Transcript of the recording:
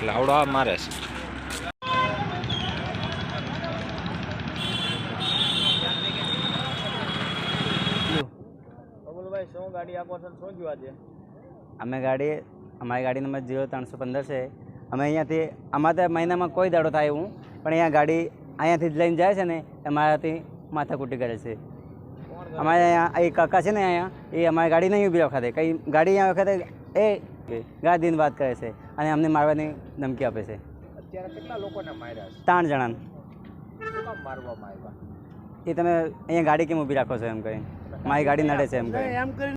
લાવડો મારે છે. અમારી ગાડી નંબર 0315 છે. અમે અહીંયાથી અમારે મહિનામાં કોઈ દાડો થાય એવું, પણ અહીંયા ગાડી અહીંયાથી જ લઈને જાય છે ને અમારાથી માથાકૂટી કરે છે. અમારે અહીંયા એ કાકા છે ને અહીંયા, એ અમારી ગાડી નહીં ઊભી વખતે કંઈ ગાડી અહીંયા વખતે એ ગાડીની વાત કરે છે અને અમને મારવાની ધમકી આપે છે. અત્યારે કેટલા લોકોને માર્યા છે? 3 જણાને. શું કામ મારવામાં આવ્યા? એ તમે અહીંયા ગાડી કેમ ઊભી રાખો છો એમ કરીને, મારી ગાડી નડે છે એમ કરીને.